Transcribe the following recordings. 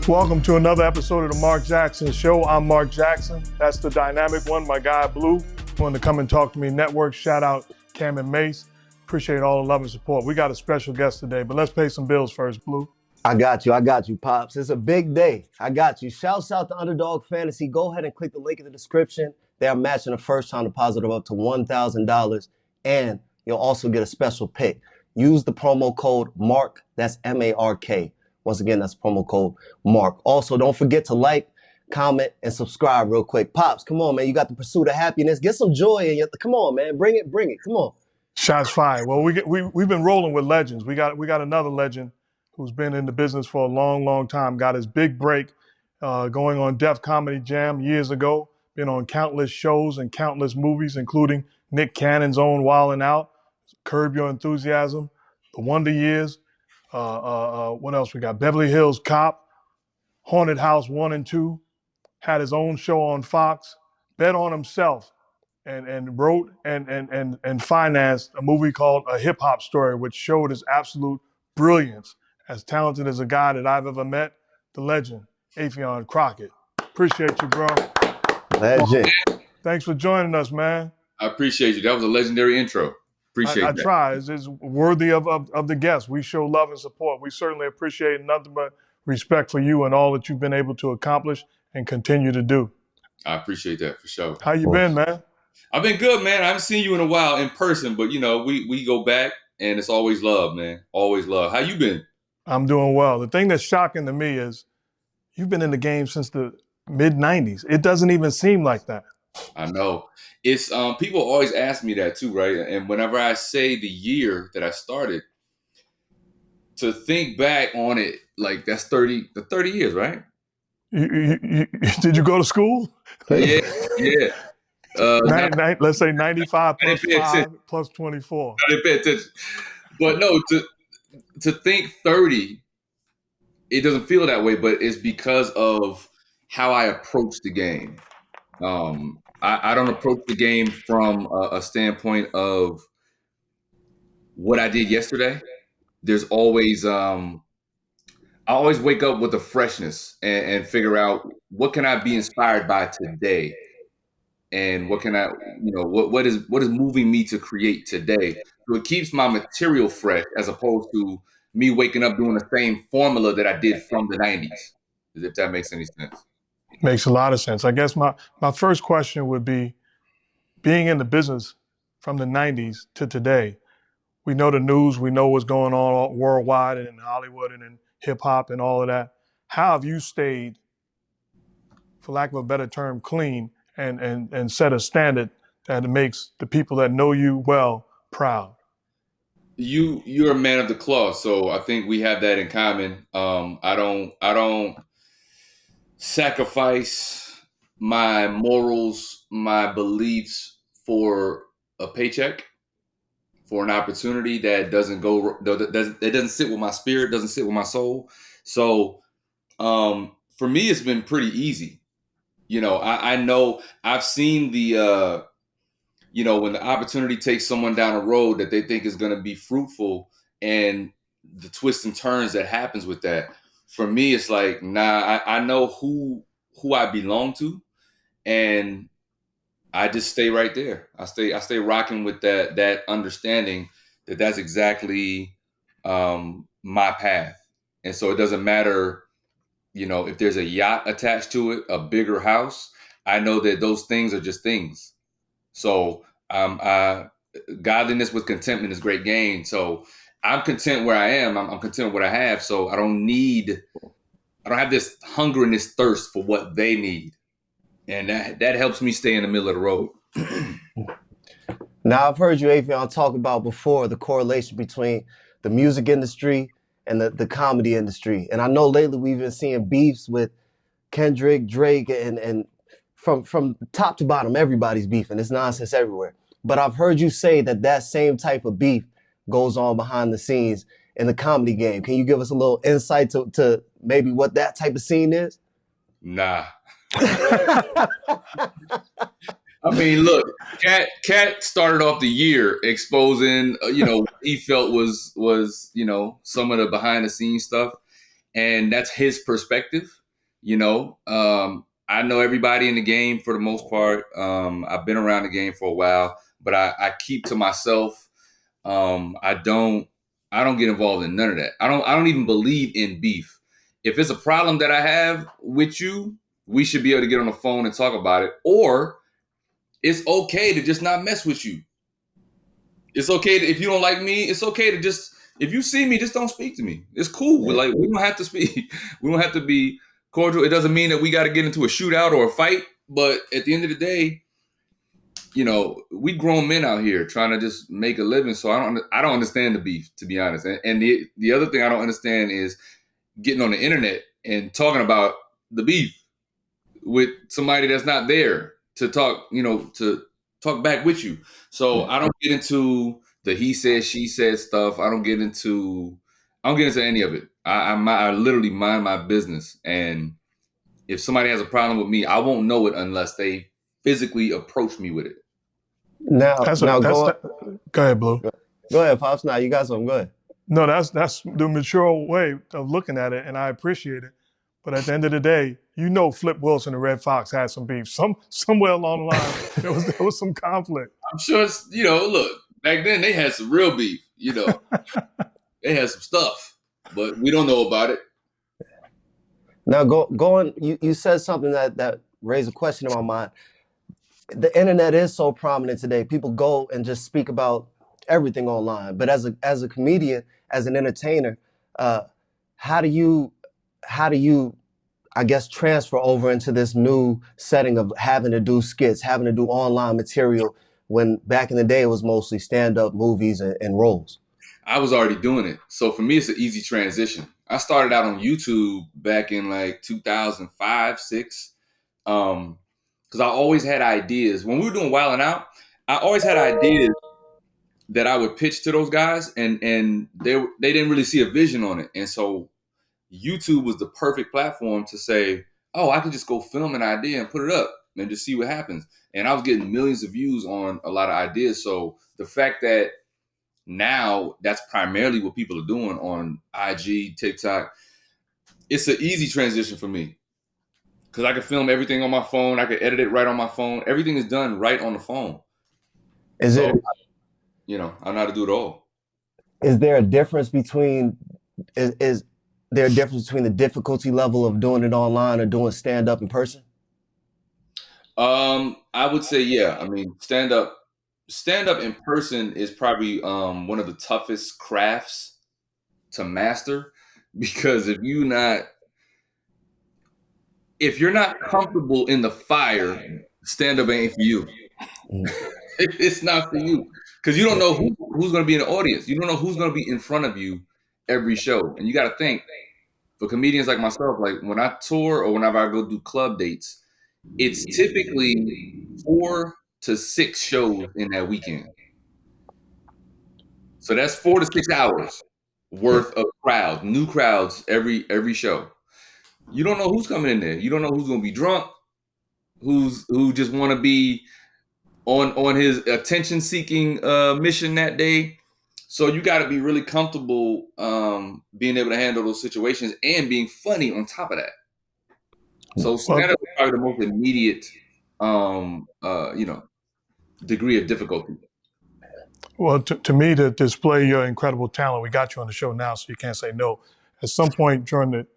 Welcome to another episode of the Mark Jackson Show. I'm Mark Jackson. That's the dynamic one, my guy Blue. Wanted to come and talk to me network. Shout out Cam and Mace. Appreciate all the love and support. We got a special guest today, but let's pay some bills first, Blue. I got you, Pops. It's a big day. I got you. Shouts out to Underdog Fantasy. Go ahead and click the link in the description. They are matching a first-time deposit of up to $1,000, and you'll also get a special pick. Use the promo code MARK. That's M-A-R-K. Once again, that's promo code MARK. Also, don't forget to like, comment, and subscribe real quick. Pops, come on, man. You got the pursuit of happiness. Get some joy in you. Come on, man. Bring it. Come on. Shots fired. Well, we've been rolling with legends. We got another legend who's been in the business for a long, long time. Got his big break going on Def Comedy Jam years ago. Been on countless shows and countless movies, including Nick Cannon's own Wildin' Out, Curb Your Enthusiasm, The Wonder Years. What else we got? Beverly Hills Cop, Haunted House 1 and 2, had his own show on Fox, bet on himself, and wrote and financed a movie called A Hip Hop Story, which showed his absolute brilliance. As talented as a guy that I've ever met, the legend, Affion Crockett. Appreciate you, bro. Legend. Thanks for joining us, man. I appreciate you. That was a legendary intro. Appreciate I that. try. It's worthy of the guests. We show love and support. We certainly appreciate nothing but respect for you and all that you've been able to accomplish and continue to do. I appreciate that for sure. How you been, man? I've been good, man. I haven't seen you in a while in person, but you know, we go back and it's always love, man. Always love. How you been? I'm doing well. The thing that's shocking to me is you've been in the game since the mid-'90s. It doesn't even seem like that. I know. It's people always ask me that too, right? And whenever I say the year that I started, to think back on it, like that's 30 years, right? Did you go to school? Yeah. Let's say 95 plus 5 plus 24. I didn't pay attention. But no, to think 30, it doesn't feel that way, but it's because of how I approach the game. I don't approach the game from a standpoint of what I did yesterday. There's always, I always wake up with a freshness and figure out what can I be inspired by today, and what can I, what is moving me to create today. So it keeps my material fresh as opposed to me waking up doing the same formula that I did from the 90s. If that makes any sense. Makes a lot of sense. I guess my first question would be, being in the business from the 90s to today, we know the news, we know what's going on worldwide and in Hollywood and in hip hop and all of that. How have you stayed, for lack of a better term, clean and set a standard that makes the people that know you well proud? You're a man of the cloth, so I think we have that in common. I don't sacrifice my morals, my beliefs for a paycheck, for an opportunity that doesn't sit with my spirit, doesn't sit with my soul. So for me, it's been pretty easy. I know I've seen the when the opportunity takes someone down a road that they think is going to be fruitful, and the twists and turns that happens with that. For me, it's like, nah, I know who I belong to, and I just stay right there. I stay rocking with that understanding that that's exactly my path. And so it doesn't matter, if there's a yacht attached to it, a bigger house, I know that those things are just things. So godliness with contentment is great gain. So I'm content where I am. I'm content with what I have. So I don't have this hunger and this thirst for what they need. And that helps me stay in the middle of the road. Now, I've heard you, Affion, talk about before the correlation between the music industry and the comedy industry. And I know lately we've been seeing beefs with Kendrick, Drake, and from top to bottom, everybody's beefing. It's nonsense everywhere. But I've heard you say that same type of beef goes on behind the scenes in the comedy game. Can you give us a little insight to maybe what that type of scene is? Nah. I mean, look, Cat started off the year exposing, what he felt was some of the behind the scenes stuff. and that's his perspective. I know everybody in the game for the most part. I've been around the game for a while, but I keep to myself. I don't get involved in none of that. I don't even believe in beef. If it's a problem that I have with you, we should be able to get on the phone and talk about it. Or it's okay to just not mess with you. It's okay if you don't like me. It's okay to just, if you see me, just don't speak to me. It's cool. Like, we don't have to speak. We don't have to be cordial. It doesn't mean that we got to get into a shootout or a fight. But at the end of the day, we grown men out here trying to just make a living. So I don't understand the beef, to be honest. And the other thing I don't understand is getting on the internet and talking about the beef with somebody that's not there to talk, to talk back with you. So I don't get into the he said, she said stuff. I don't get into any of it. I literally mind my business. And if somebody has a problem with me, I won't know it unless they physically approach me with it. Now, go ahead, Blue. Go ahead, Pops. Now you got something. Go ahead. No, that's the mature way of looking at it, and I appreciate it. But at the end of the day, Flip Wilson and Red Fox had some beef. Somewhere along the line, there was some conflict. I'm sure it's, look, back then they had some real beef, They had some stuff, but we don't know about it. Now, going, you said something that raised a question in my mind. The internet is so prominent today. People go and just speak about everything online. But as a comedian, as an entertainer, how do you, I guess, transfer over into this new setting of having to do skits, having to do online material, when back in the day it was mostly stand-up, movies, and roles? I was already doing it. So for me, it's an easy transition. I started out on YouTube back in like 2005, 6. Because I always had ideas. When we were doing Wild 'N Out, I always had ideas that I would pitch to those guys, and they didn't really see a vision on it. And so YouTube was the perfect platform to say, oh, I can just go film an idea and put it up and just see what happens. And I was getting millions of views on a lot of ideas. So the fact that now that's primarily what people are doing on IG, TikTok, it's an easy transition for me. Because I can film everything on my phone. I can edit it right on my phone. Everything is done right on the phone. I know how to do it all. Is there a difference between is there a difference between the difficulty level of doing it online or doing stand-up in person? I would say, yeah. I mean, stand-up in person is probably one of the toughest crafts to master, because if you're not comfortable in the fire, stand-up ain't for you. It's not for you, because you don't know who's going to be in the audience. You don't know who's going to be in front of you every show. And you got to think, for comedians like myself, like when I tour or whenever I go do club dates, it's typically 4 to 6 shows in that weekend. So that's 4 to 6 hours worth of crowds, new crowds every show. You don't know who's coming in there. You don't know who's going to be drunk, who just want to be on his attention-seeking mission that day. So you got to be really comfortable being able to handle those situations and being funny on top of that. So stand-up is probably the most immediate, degree of difficulty. Well, to me, to display your incredible talent, we got you on the show now, so you can't say no. At some point during the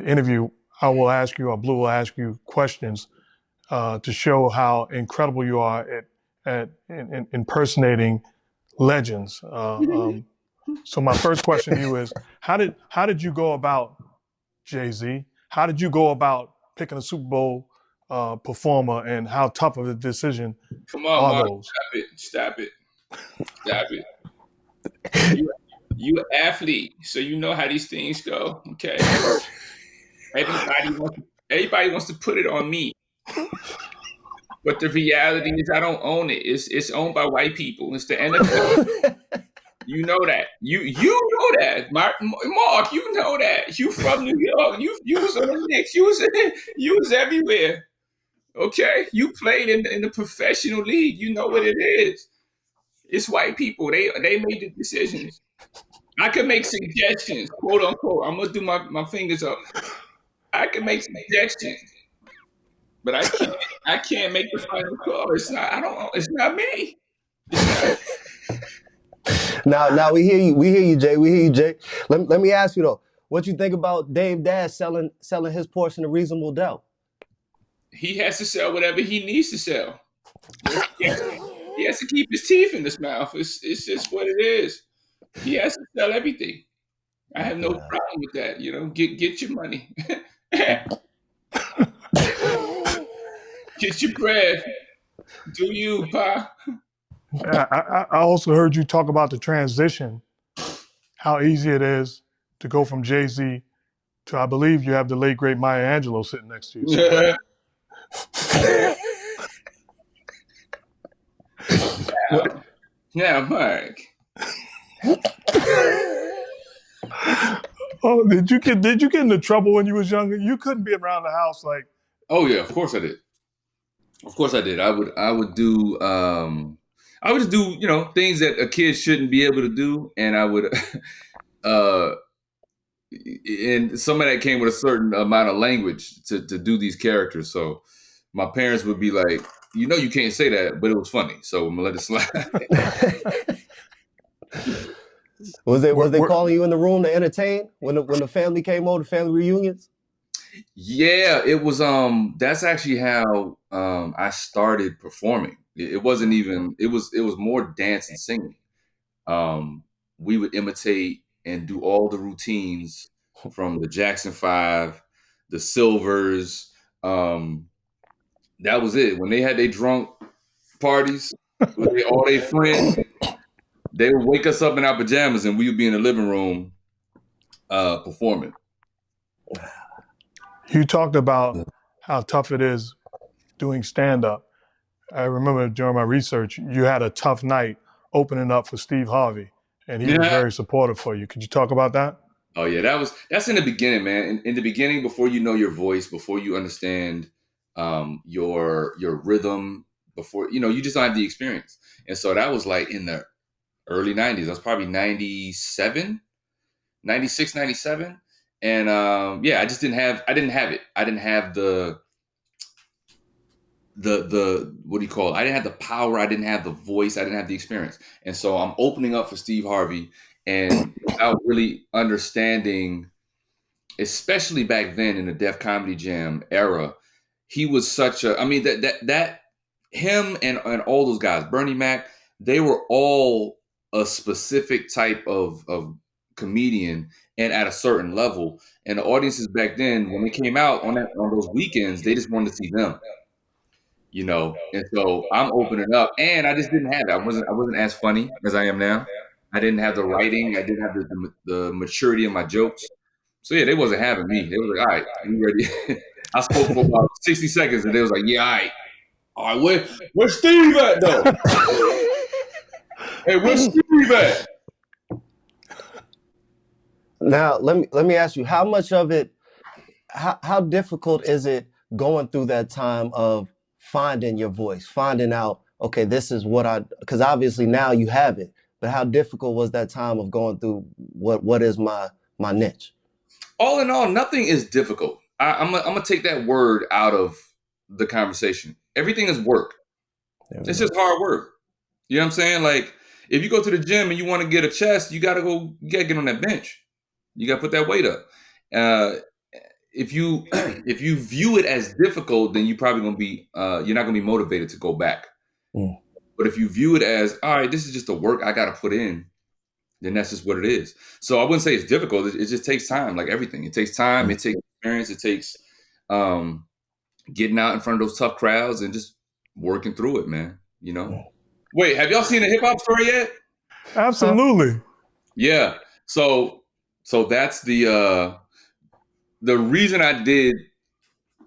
interview, I will ask you, or Blue will ask you questions to show how incredible you are at impersonating legends. So my first question to you is, how did you go about Jay-Z? How did you go about picking a Super Bowl performer, and how tough of a decision Come on, are Mark, those? Stop it. You an athlete, so you know how these things go. Okay. Everybody wants to put it on me. But the reality is I don't own it. It's owned by white people. It's the NFL. You know that. You know that. Mark, you know that. You from New York. You was on the Knicks. You was everywhere. Okay? You played in the professional league. You know what it is. It's white people. They made the decisions. I can make suggestions, quote unquote. I'm gonna do my fingers up. I can make suggestions, but I can't make the final call. It's not. I don't. It's not me. It's not. Now we hear you. We hear you, Jay. We hear you, Jay. Let me ask you though. What you think about Dame Dash selling his portion of Reasonable Doubt? He has to sell whatever he needs to sell. He has to keep his teeth in his mouth. It's just what it is. He has to sell everything. I have no problem with that. You know, get your money. Get your bread. Do you, Pa? I also heard you talk about the transition, how easy it is to go from Jay-Z to, I believe you have the late, great Maya Angelou sitting next to you. So. Yeah, Mark. Oh, did you get into trouble when you was younger? You couldn't be around the house like. Oh yeah, of course I did. Of course I did. I would do just do, you know, things that a kid shouldn't be able to do, and I would and some of that came with a certain amount of language to do these characters. So my parents would be like, you know, you can't say that, but it was funny, so I'm gonna let it slide. Was they calling you in the room to entertain when the family came over, the family reunions? Yeah, it was. That's actually how I started performing. It wasn't even. It was more dance and singing. We would imitate and do all the routines from the Jackson 5, the Silvers. That was it. When they had their drunk parties with all their friends, they would wake us up in our pajamas and we would be in the living room performing. You talked about how tough it is doing stand-up. I remember during my research, you had a tough night opening up for Steve Harvey, and he was very supportive for you. Could you talk about that? Oh yeah, that's in the beginning, man. In the beginning, before you know your voice, before you understand your rhythm, before you just don't have the experience. And so that was like in the early 90s. That was probably 97, 96, 97. And yeah, I didn't have it. I didn't have the what do you call it? I didn't have the power, I didn't have the voice, I didn't have the experience. And so I'm opening up for Steve Harvey, and without really understanding, especially back then in the Def Comedy Jam era, he was such a, I mean, that him and all those guys, Bernie Mac, they were all a specific type of comedian and at a certain level. And the audiences back then, when they came out on those weekends, they just wanted to see them. And so I'm opening up, and I just didn't have it. I wasn't as funny as I am now. I didn't have the writing. I didn't have the maturity in my jokes. So yeah, they wasn't having me. They was like, all right, we ready. I spoke for about 60 seconds, and they was like, yeah, all right, where's Steve at though? Hey, where's Steve at? Now let me ask you, how much of it, how difficult is it going through that time of finding your voice, finding out, okay, this is because obviously now you have it, but how difficult was that time of going through what is my niche? All in all, nothing is difficult. I'm gonna take that word out of the conversation. Everything is work. It's just hard work. You know what I'm saying? Like, if you go to the gym and you want to get a chest, you gotta get on that bench. You gotta put that weight up. If you view it as difficult, then you probably gonna be you're not gonna be motivated to go back. But if you view it as, all right, this is just the work I gotta put in, then that's just what it is. So I wouldn't say it's difficult. It just takes time, like everything. It takes time. It takes experience. It takes getting out in front of those tough crowds and just working through it, man. Wait, have y'all seen a hip hop story yet? Absolutely. Yeah. So that's the reason I did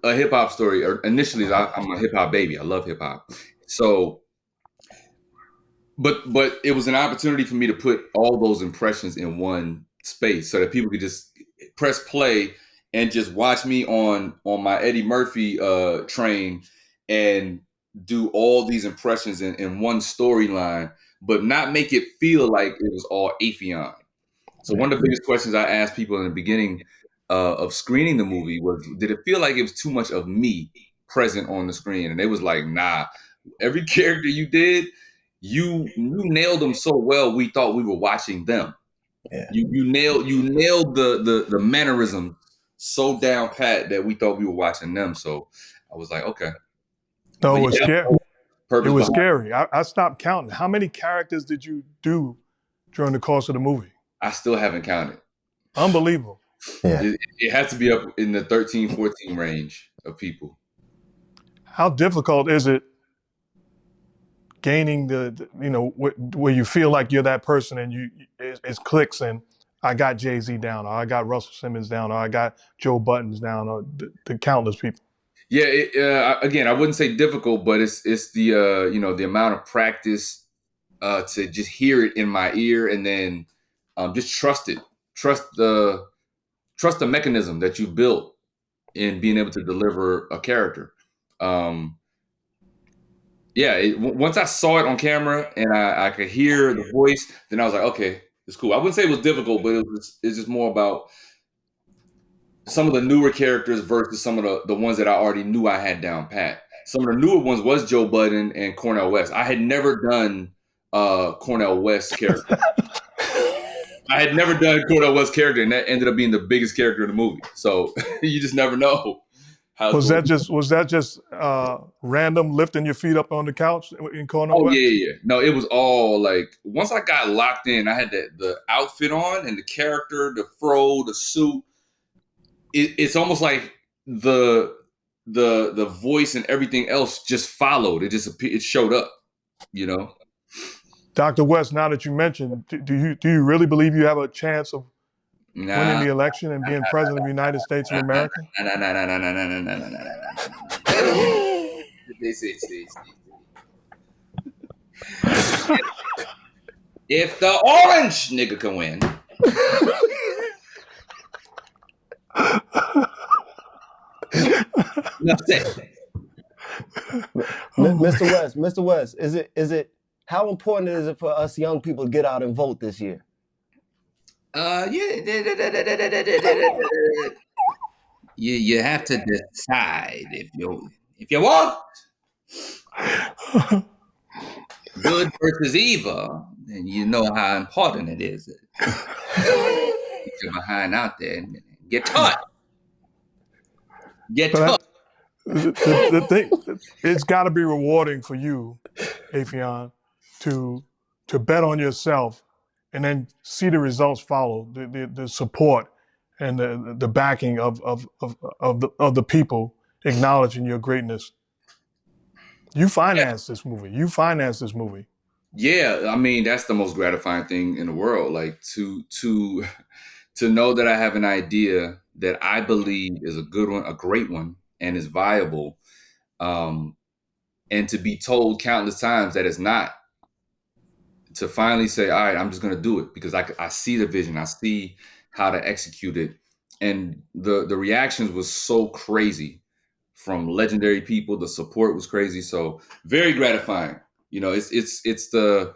a hip hop story, or initially, is I'm a hip hop baby. I love hip hop. So, but it was an opportunity for me to put all those impressions in one space so that people could just press play and just watch me on my Eddie Murphy train and do all these impressions in one storyline, but not make it feel like it was all Affion. So one of the biggest questions I asked people in the beginning of screening the movie was, did it feel like it was too much of me present on the screen? And they was like, nah, every character you did, you nailed them so well, we thought we were watching them. Yeah. You nailed the mannerism so down pat that we thought we were watching them. So I was like, okay. No, But it was yeah, scary. purpose It was behind scary. I stopped counting. How many characters did you do during the course of the movie? I still haven't counted. Unbelievable. Yeah. It has to be up in the 13, 14 range of people. How difficult is it gaining where you feel like you're that person and it's clicks and I got Jay-Z down, or I got Russell Simmons down, or I got Joe Buttons down, or the countless people. Yeah, again, I wouldn't say difficult, but it's the the amount of practice to just hear it in my ear and then just trust it, trust the mechanism that you built in being able to deliver a character. Once I saw it on camera and I could hear the voice, then I was like, okay, it's cool. I wouldn't say it was difficult, but it's just more about some of the newer characters versus some of the ones that I already knew I had down pat. Some of the newer ones was Joe Budden and Cornell West. I had never done Cornell West's character. I had never done Cornell West's character, and that ended up being the biggest character in the movie. So you just never know. Was that just random lifting your feet up on the couch in Cornell West? Yeah. No, it was all like, once I got locked in, I had the outfit on and the character, the fro, the suit. It's almost like the voice and everything else just followed. It showed up, you know. Dr. West, now that you mentioned, do you really believe you have a chance of winning the election and being president of the United States of America? If the orange nigga can win. Mr. West, is it how important is it for us young people to get out and vote this year? You have to decide if you want good versus evil, then you know how important it is. Get your behind out there and get taught. The thing, it's got to be rewarding for you, Affion, to bet on yourself and then see the results follow, the support and the backing of the people acknowledging your greatness. You financed this movie. Yeah, I mean, that's the most gratifying thing in the world. Like to know that I have an idea that I believe is a good one, a great one, and is viable, and to be told countless times that it's not. To finally say, all right, I'm just going to do it because I see the vision, I see how to execute it, and the reactions was so crazy from legendary people. The support was crazy, so very gratifying. You know, it's the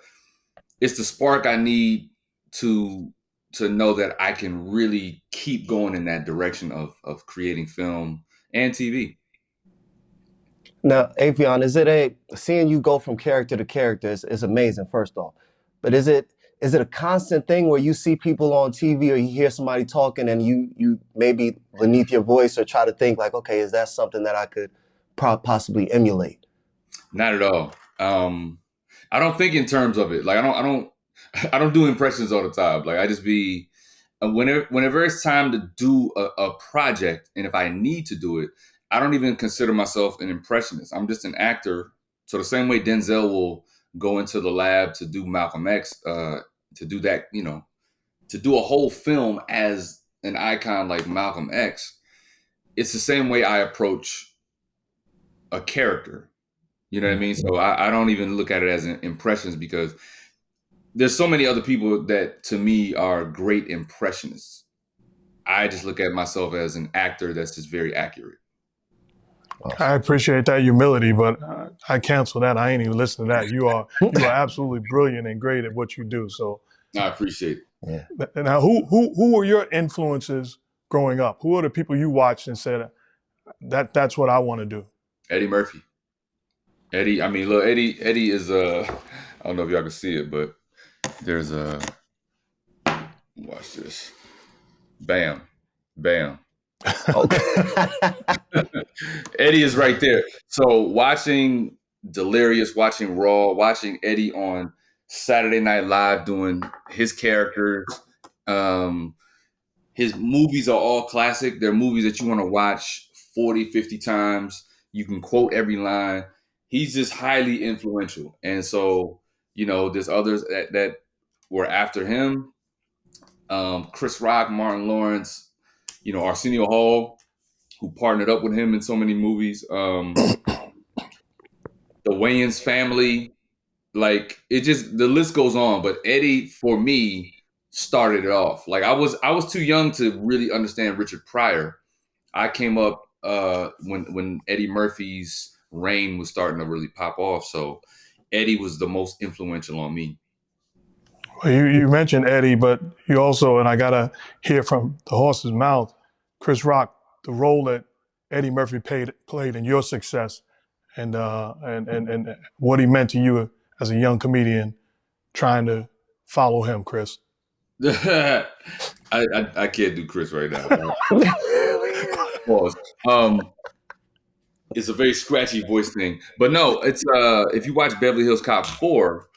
spark I need to know that I can really keep going in that direction of creating film and TV. Now, Affion, seeing you go from character to character is amazing, first off. But is it a constant thing where you see people on TV or you hear somebody talking and you maybe beneath your voice or try to think like, okay, is that something that I could possibly emulate? Not at all. I don't think in terms of it. Like I don't do impressions all the time. Like I just be whenever it's time to do a project, and if I need to do it, I don't even consider myself an impressionist. I'm just an actor. So the same way Denzel will go into the lab to do Malcolm X, to do that, to do a whole film as an icon like Malcolm X, it's the same way I approach a character. You know what I mean? So I don't even look at it as impressions because there's so many other people that to me are great impressionists. I just look at myself as an actor that's just very accurate. I appreciate that humility, but I cancel that. I ain't even listen to that. You are absolutely brilliant and great at what you do. So I appreciate it. Yeah. Now, who were your influences growing up? Who are the people you watched and said that's what I want to do? Eddie Murphy. Eddie, I mean, look, Eddie is I don't know if y'all can see it, but there's watch this. Bam. Bam. Okay. Eddie is right there. So watching Delirious, watching Raw, watching Eddie on Saturday Night Live doing his characters. His movies are all classic. They're movies that you want to watch 40, 50 times. You can quote every line. He's just highly influential. And so, there's others that were after him. Chris Rock, Martin Lawrence, Arsenio Hall, who partnered up with him in so many movies. The Wayans family, like the list goes on. But Eddie, for me, started it off. Like I was too young to really understand Richard Pryor. I came up when Eddie Murphy's reign was starting to really pop off. So Eddie was the most influential on me. Well, you mentioned Eddie, but you also, and I gotta hear from the horse's mouth, Chris Rock, the role that Eddie Murphy played in your success, and what he meant to you as a young comedian trying to follow him, Chris. I can't do Chris right now. Pause. It's a very scratchy voice thing, but no, it's if you watch Beverly Hills Cop 4,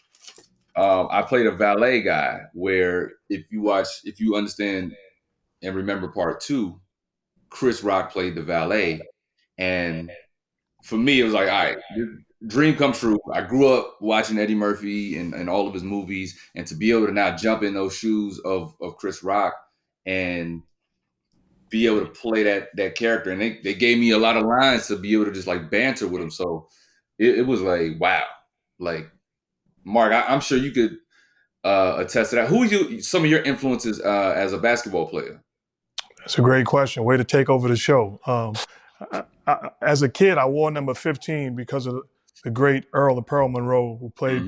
I played a valet guy. Where if you understand and remember part 2, Chris Rock played the valet, and for me it was like, all right, dream come true. I grew up watching Eddie Murphy and all of his movies, and to be able to now jump in those shoes of Chris Rock and be able to play that character. And they gave me a lot of lines to be able to just like banter with him. So it was like, wow. Like, Mark, I'm sure you could attest to that. Who are some of your influences as a basketball player? That's a great question. Way to take over the show. As a kid, I wore number 15 because of the great Earl Monroe, who played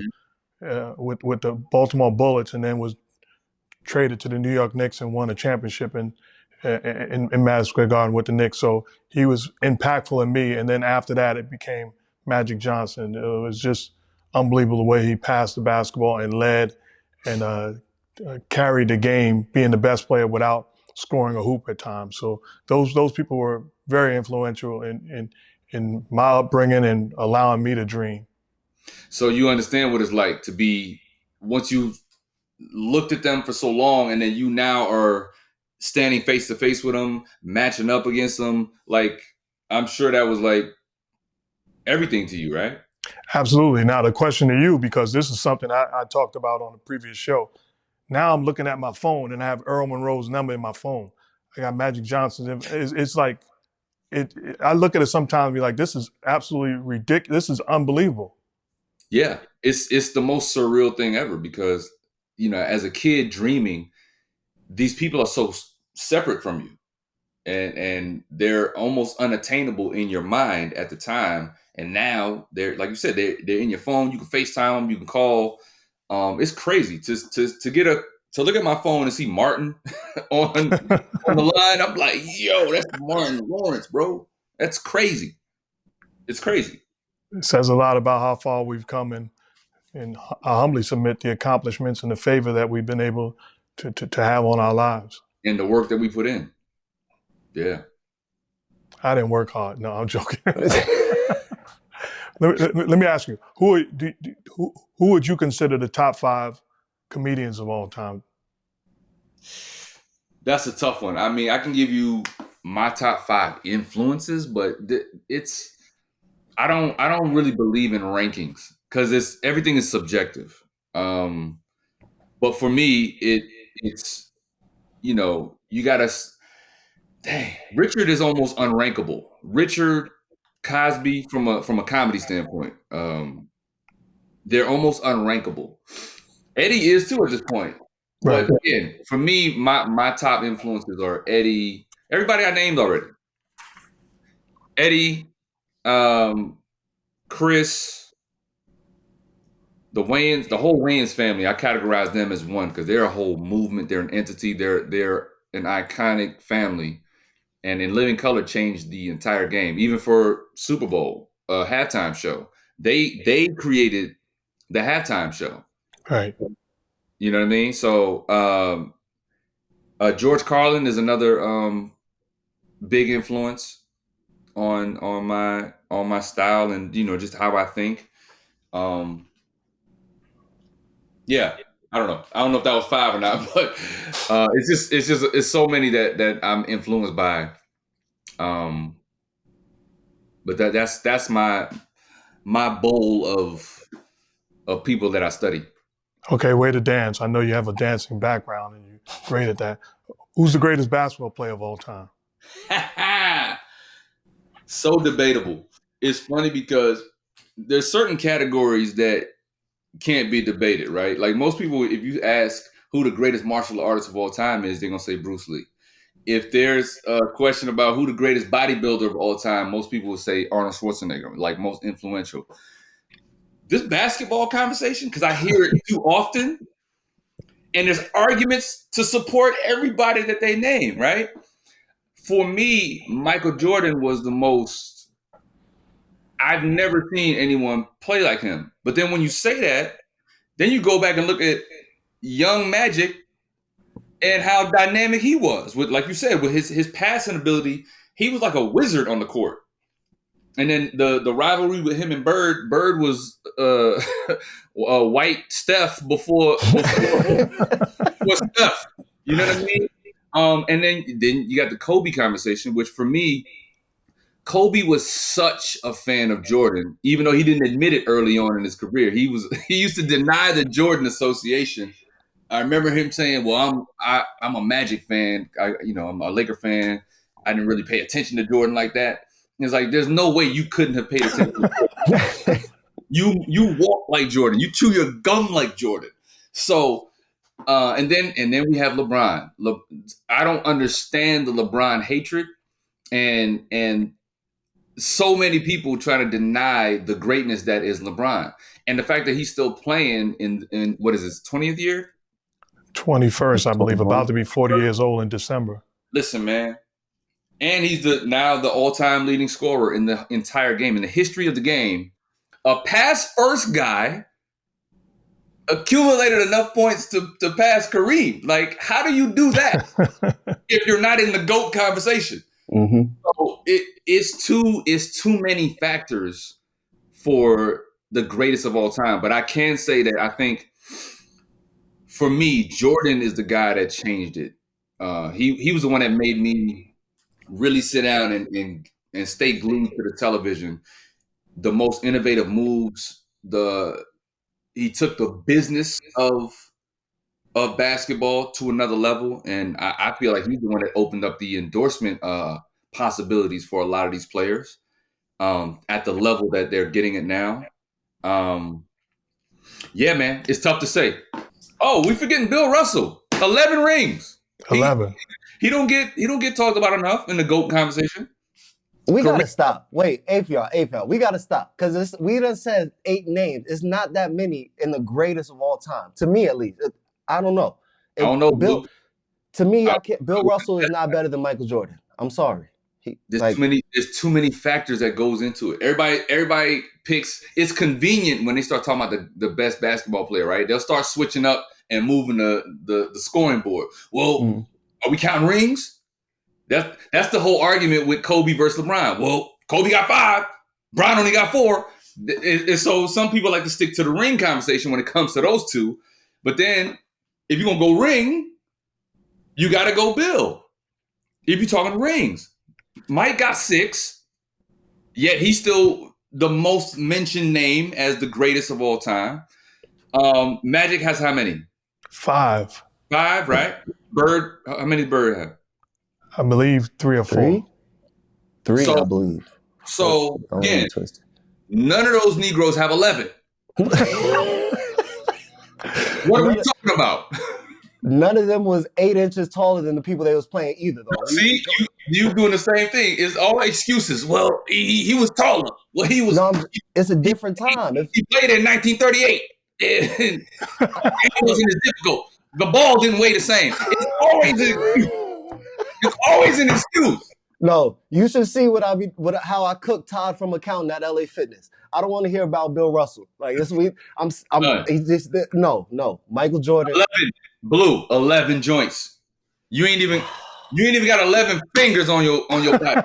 with the Baltimore Bullets and then was traded to the New York Knicks and won a championship in Madison Square Garden with the Knicks. So he was impactful in me. And then after that, it became Magic Johnson. It was just unbelievable the way he passed the basketball and led and carried the game, being the best player without scoring a hoop at times. So those people were very influential in my upbringing and allowing me to dream. So you understand what it's like to be, once you've looked at them for so long and then you now are standing face to face with them, matching up against them. Like, I'm sure that was like everything to you, right? Absolutely. Now the question to you, because this is something I talked about on the previous show. Now I'm looking at my phone and I have Earl Monroe's number in my phone. I got Magic Johnson. It's like, I look at it sometimes and be like, this is absolutely ridiculous. This is unbelievable. Yeah, it's the most surreal thing ever because, as a kid dreaming, these people are so separate from you, and they're almost unattainable in your mind at the time. And now they're, like you said, they're in your phone. You can FaceTime them. You can call. It's crazy to look at my phone and see Martin on the line. I'm like, yo, that's Martin Lawrence, bro. That's crazy. It's crazy. It says a lot about how far we've come, and I humbly submit the accomplishments and the favor that we've been able to have on our lives. And the work that we put in. Yeah. I didn't work hard. No, I'm joking. Let me ask you, who would you consider the top 5 comedians of all time? That's a tough one. I mean, I can give you my top 5 influences, but I don't really believe in rankings because everything is subjective. But for me, it's you gotta. Dang, Richard is almost unrankable. Richard, Cosby, from a comedy standpoint, they're almost unrankable. Eddie is too at this point. Right. But again, for me, my top influences are Eddie. Everybody I named already. Eddie, Chris, the Wayans, the whole Wayans family, I categorize them as one because they're a whole movement. They're an entity. They're an iconic family, and In Living Color changed the entire game. Even for Super Bowl halftime show, they created the halftime show. Right. You know what I mean? So George Carlin is another big influence on my style and just how I think. Yeah, I don't know. I don't know if that was 5 or not, but it's so many that I'm influenced by. But that's my bowl of people that I study. Okay, way to dance. I know you have a dancing background and you're great at that. Who's the greatest basketball player of all time? So debatable. It's funny because there's certain categories that can't be debated, right? Like most people, if you ask who the greatest martial artist of all time is, they're gonna say Bruce Lee. If there's a question about who the greatest bodybuilder of all time, most people will say Arnold Schwarzenegger, like most influential. This basketball conversation, because I hear it too often, and there's arguments to support everybody that they name, right? For me, Michael Jordan was the most, I've never seen anyone play like him. But then when you say that, then you go back and look at young Magic and how dynamic he was. With, like you said, with his passing ability, he was like a wizard on the court. And then the rivalry with him and Bird was white Steph before Steph. You know what I mean? And then you got the Kobe conversation, which for me, Kobe was such a fan of Jordan, even though he didn't admit it early on in his career. He used to deny the Jordan association. I remember him saying, "Well, I'm a Magic fan. I'm a Laker fan. I didn't really pay attention to Jordan like that." It's like there's no way you couldn't have paid attention to Jordan. You walk like Jordan. You chew your gum like Jordan. So, and then we have LeBron. I don't understand the LeBron hatred, and so many people try to deny the greatness that is LeBron, and the fact that he's still playing in what is his 20th year? 21st, I believe, about to be 40 years old in December. Listen, man. And he's now the all-time leading scorer in the entire game, in the history of the game. A pass-first guy accumulated enough points to pass Kareem. Like, how do you do that if you're not in the GOAT conversation? Mm-hmm. So it's too many factors for the greatest of all time. But I can say that I think, for me, Jordan is the guy that changed it. He was the one that made me really sit down and stay glued to the television. The most innovative moves. He took the business of basketball to another level, and I feel like he's the one that opened up the endorsement possibilities for a lot of these players at the level that they're getting it now. Yeah, man, it's tough to say. Oh, we forgetting Bill Russell, 11 rings. 11. He don't get talked about enough in the GOAT conversation. We gotta stop. Wait, Affion, we gotta stop because we done said 8 names. It's not that many in the greatest of all time, to me at least. I don't know. I don't know, Bill. Blue. To me, Bill Russell is not better than Michael Jordan. I'm sorry. There's too many factors that goes into it. Everybody picks. It's convenient when they start talking about the best basketball player, right? They'll start switching up and moving the scoring board. Well, are we counting rings? That's the whole argument with Kobe versus LeBron. Well, Kobe got 5, Bron only got 4. And so some people like to stick to the ring conversation when it comes to those two. But then if you're gonna go ring, you got to go Bill. If you're talking rings. Mike got 6, yet he's still the most mentioned name as the greatest of all time. Magic has how many? 5. 5, right? Bird, how many did Bird have? I believe 3 or 4. 3, I believe. So, again, none of those Negroes have 11. What are we talking about? None of them was 8 inches taller than the people they was playing either, though. See, you doing the same thing. It's all excuses. Well, he was taller. Well, he was. No, it's a different time. He played in 1938. It wasn't as difficult. The ball didn't weigh the same. It's always an excuse. It's always an excuse. No, you should see how I cook Todd from accounting at LA Fitness. I don't want to hear about Bill Russell. Like this week, he's just no. Michael Jordan. 11 joints. You ain't even got 11 fingers on your body.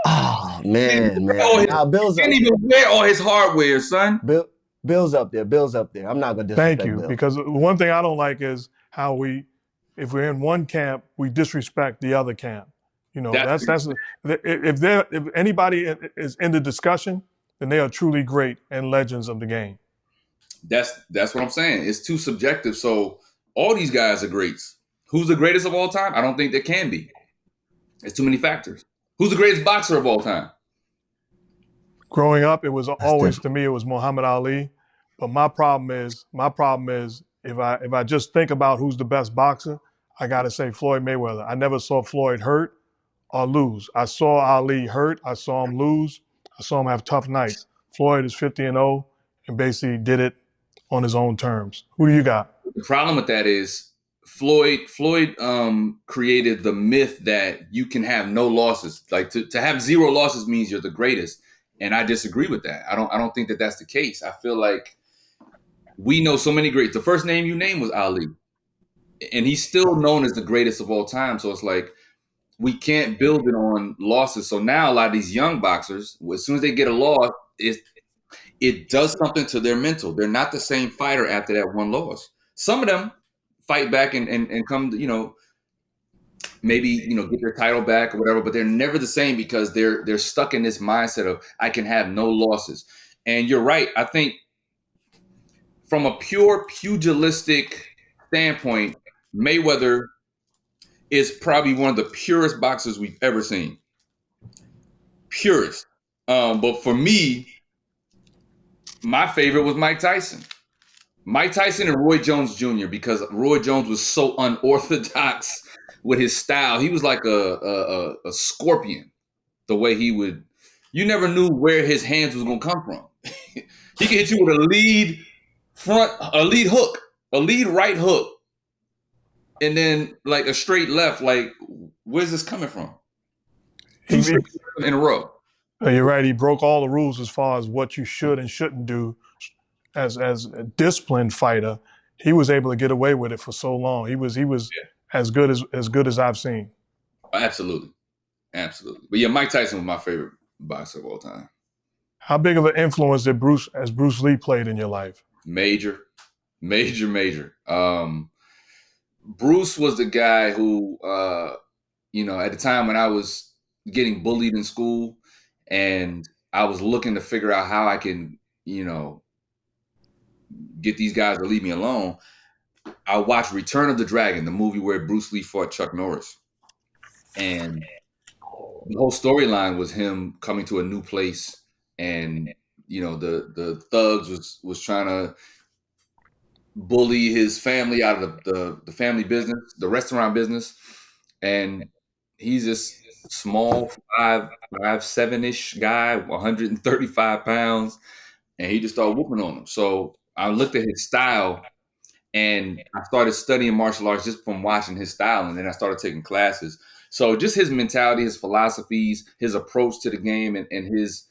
Oh man. Bill's can't even wear all his hardware, son. Bill's up there. I'm not gonna disrespect Thank you, Bill. because one thing I don't like is how if we're in one camp, we disrespect the other camp. You know, that's if anybody is in the discussion, then they are truly great and legends of the game. That's what I'm saying. It's too subjective. So all these guys are greats. Who's the greatest of all time? I don't think there can be. There's too many factors. Who's the greatest boxer of all time? Growing up, it was always to me it was Muhammad Ali. But my problem is if I just think about who's the best boxer, I got to say Floyd Mayweather. I never saw Floyd hurt or lose. I saw Ali hurt. I saw him lose. I saw him have tough nights. Floyd is 50-0 and basically did it on his own terms. Who do you got? The problem with that is Floyd created the myth that you can have no losses. Like to have 0 losses means you're the greatest. And I disagree with that. I don't think that that's the case. I feel like we know so many greats. The first name you named was Ali. And he's still known as the greatest of all time. So it's like, we can't build it on losses. So now a lot of these young boxers, as soon as they get a loss, it does something to their mental. They're not the same fighter after that one loss. Some of them fight back and come, maybe, get their title back or whatever, but they're never the same because they're stuck in this mindset of I can have no losses. And you're right. I think from a pure pugilistic standpoint, Mayweather is probably one of the purest boxers we've ever seen. Purest. But for me, my favorite was Mike Tyson. Mike Tyson and Roy Jones Jr. because Roy Jones was so unorthodox with his style. He was like a scorpion. The way he would, you never knew where his hands was gonna come from. He could hit you with a lead hook, a lead right hook. And then like a straight left, like where's this coming from? 2 in a row. You're right. He broke all the rules as far as what you should and shouldn't do. As a disciplined fighter, he was able to get away with it for so long. He was as good as I've seen. Absolutely. But yeah, Mike Tyson was my favorite boxer of all time. How big of an influence did Bruce Lee played in your life? Major. Bruce was the guy who, at the time when I was getting bullied in school and I was looking to figure out how I can, get these guys to leave me alone, I watched Return of the Dragon, the movie where Bruce Lee fought Chuck Norris. And the whole storyline was him coming to a new place and, the thugs was trying to bully his family out of the family business, the restaurant business. And he's this small 5'7" guy, 135 pounds. And he just started whooping on him. So I looked at his style and I started studying martial arts just from watching his style. And then I started taking classes. So just his mentality, his philosophies, his approach to the game and his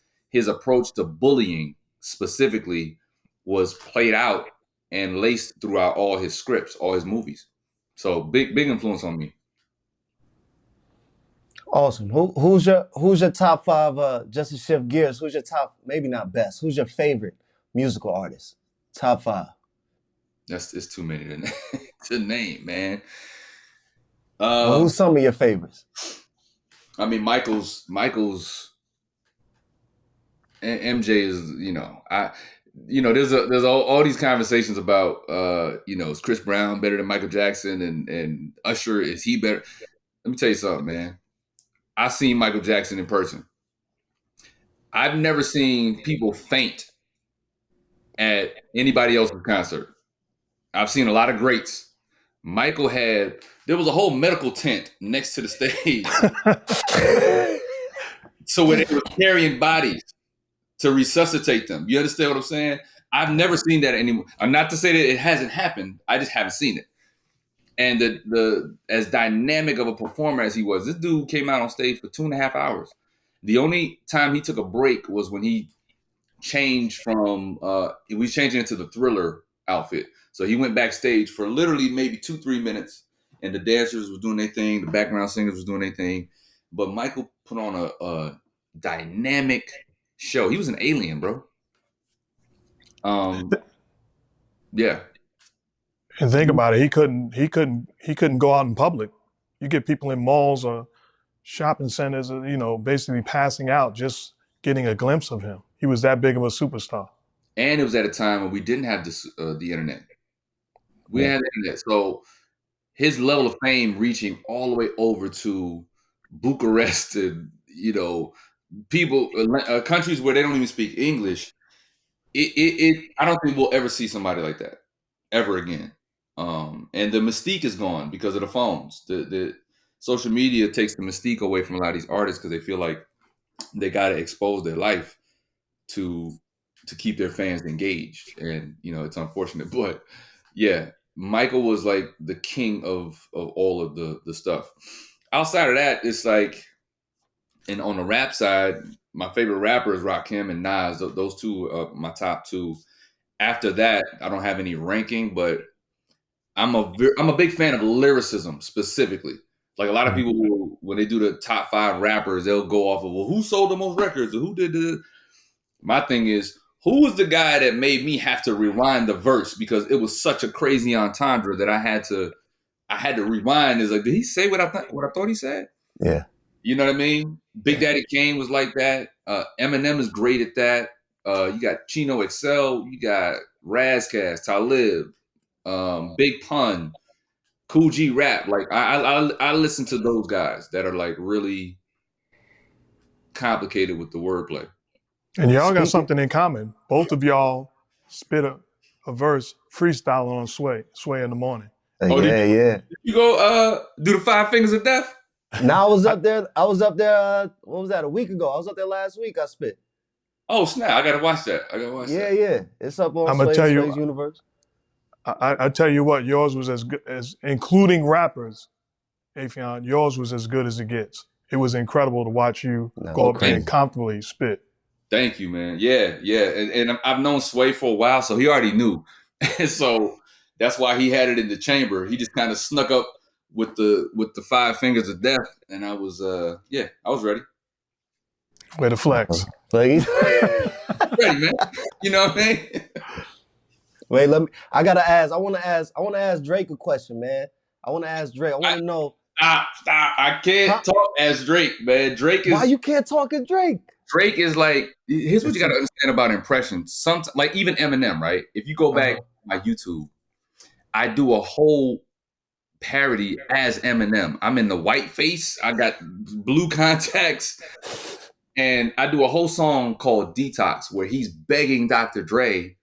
approach to bullying specifically was played out and laced throughout all his scripts, all his movies. So big influence on me. Awesome. Who's your top 5? Just to shift gears, who's your top? Maybe not best. Who's your favorite musical artist? Top 5. It's too many to name, man. Who's some of your favorites? I mean, Michael's and MJ is, there's all these conversations about, is Chris Brown better than Michael Jackson and Usher, is he better? Let me tell you something, man. I've seen Michael Jackson in person. I've never seen people faint at anybody else's concert. I've seen a lot of greats. Michael there was a whole medical tent next to the stage. So when they were carrying bodies to resuscitate them, you understand what I'm saying? I've never seen that anymore. Not to say that it hasn't happened. I just haven't seen it. And the as dynamic of a performer as he was, this dude came out on stage for 2.5 hours. The only time he took a break was when he changed from he was changing into the Thriller outfit. So he went backstage for literally maybe 2-3 minutes, and the dancers was doing their thing, the background singers was doing their thing. But Michael put on a dynamic show. He was an alien, bro. Yeah. And think about it, he couldn't go out in public. You get people in malls or shopping centers, basically passing out, just getting a glimpse of him. He was that big of a superstar. And it was at a time when we didn't have the internet. We didn't have the internet. So his level of fame reaching all the way over to Bucharest and, people, countries where they don't even speak English. I don't think we'll ever see somebody like that ever again. And the mystique is gone because of the phones. The social media takes the mystique away from a lot of these artists because they feel like they got to expose their life to keep their fans engaged. And, it's unfortunate. But, yeah, Michael was like the king of all of the stuff. Outside of that, it's like, and on the rap side, my favorite rapper is Rakim and Nas. Those two are my top two. After that, I don't have any ranking, but I'm a big fan of lyricism specifically. Like a lot of people, when they do the top 5 rappers, they'll go off of, well, who sold the most records or who did the. My thing is, who was the guy that made me have to rewind the verse because it was such a crazy entendre that I had to rewind. Is like, did he say what I thought he said? Yeah. You know what I mean? Big Daddy Kane was like that. Eminem is great at that. You got Chino XL. You got Razkaz, Talib, Big Pun, Cool G Rap. Like I listen to those guys that are like really complicated with the wordplay. And y'all got something in common. Both of y'all spit a verse freestyling on Sway in the morning. Yeah. Did you go do the 5 Fingers of Death? Now I was up there. What was that? A week ago. I was up there last week. I spit. Oh snap! I gotta watch that. Yeah. It's up on Sway's Universe. I tell you what, yours was as good as, including rappers, Affion, yours was as good as it gets. It was incredible to watch you go up there and comfortably spit. Thank you, man. Yeah. And I've known Sway for a while, so he already knew. And so that's why he had it in the chamber. He just kind of snuck up with the 5 Fingers of Death, and I was ready. Way to flex. Ready, man. You know what I mean? Wait, I want to ask Drake a question, man. I want to ask Drake. I want to know. Stop. I can't talk as Drake, man. Drake is. Why you can't talk as Drake? Drake is like, here's what you got to understand about impressions. Sometimes, like even Eminem, right? If you go back to my YouTube, I do a whole parody as Eminem. I'm in the white face. I got blue contacts. And I do a whole song called Detox where he's begging Dr. Dre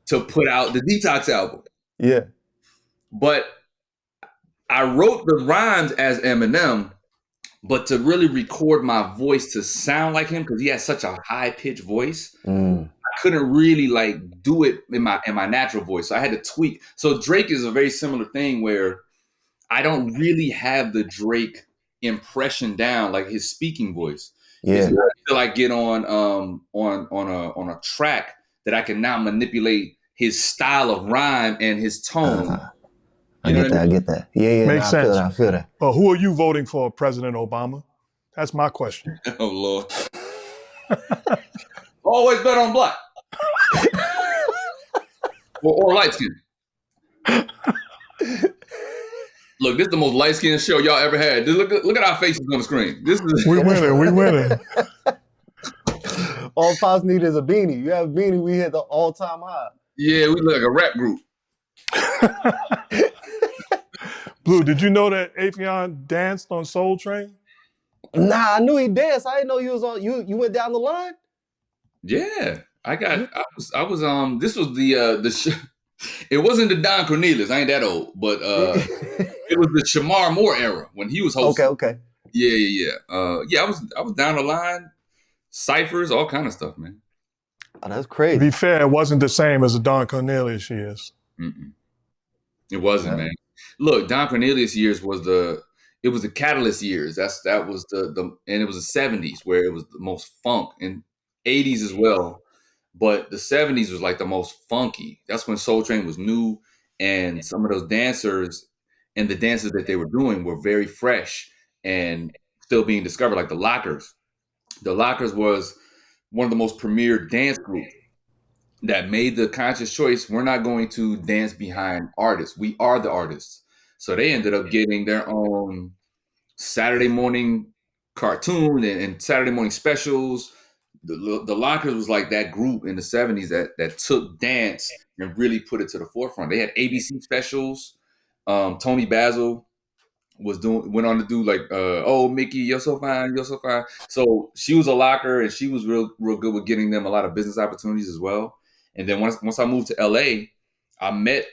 to put out the Detox album. Yeah. But I wrote the rhymes as Eminem, but to really record my voice to sound like him, because he has such a high-pitched voice, I couldn't really like do it in my natural voice. So I had to tweak. So Drake is a very similar thing where I don't really have the Drake impression down, like his speaking voice. Yeah. Until I get on a track that I can now manipulate his style of rhyme and his tone. I get that. Yeah. Makes sense. I feel that. Well, who are you voting for, President Obama? That's my question. Oh, Lord. Always bet on black. or light skin. Look, this is the most light-skinned show y'all ever had. Look at our faces on the screen. We winning. All Pops need is a beanie. You have a beanie, we hit the all-time high. Yeah, we look like a rap group. Blue, did you know that Affion danced on Soul Train? Nah, I knew he danced. I didn't know he was on. You went down the line? Yeah, I was. This was the show. It wasn't the Don Cornelius. I ain't that old, but it was the Shamar Moore era when he was hosting. Okay. Yeah. I was down the line, ciphers, all kind of stuff, man. Oh, that's To crazy. be fair, it wasn't the same as a Don Cornelius years. Mm-mm. It wasn't, Yeah. man. Look, Don Cornelius years was the catalyst years. That was and it was the 70s where it was the most funk, and 80s as well. But the 70s was like the most funky. That's when Soul Train was new, and some of those dancers and the dances that they were doing were very fresh and still being discovered. Like the Lockers. The Lockers was one of the most premier dance groups that made the conscious choice. We're not going to dance behind artists. We are the artists. So they ended up getting their own Saturday morning cartoon and Saturday morning specials. The Lockers was like that group in the 70s that took dance and really put it to the forefront. They had ABC specials. Tony Basil went on to do like oh Mickey, you're so fine, you're so fine. So she was a locker, and she was real good with getting them a lot of business opportunities as well. And then once I moved to LA, I met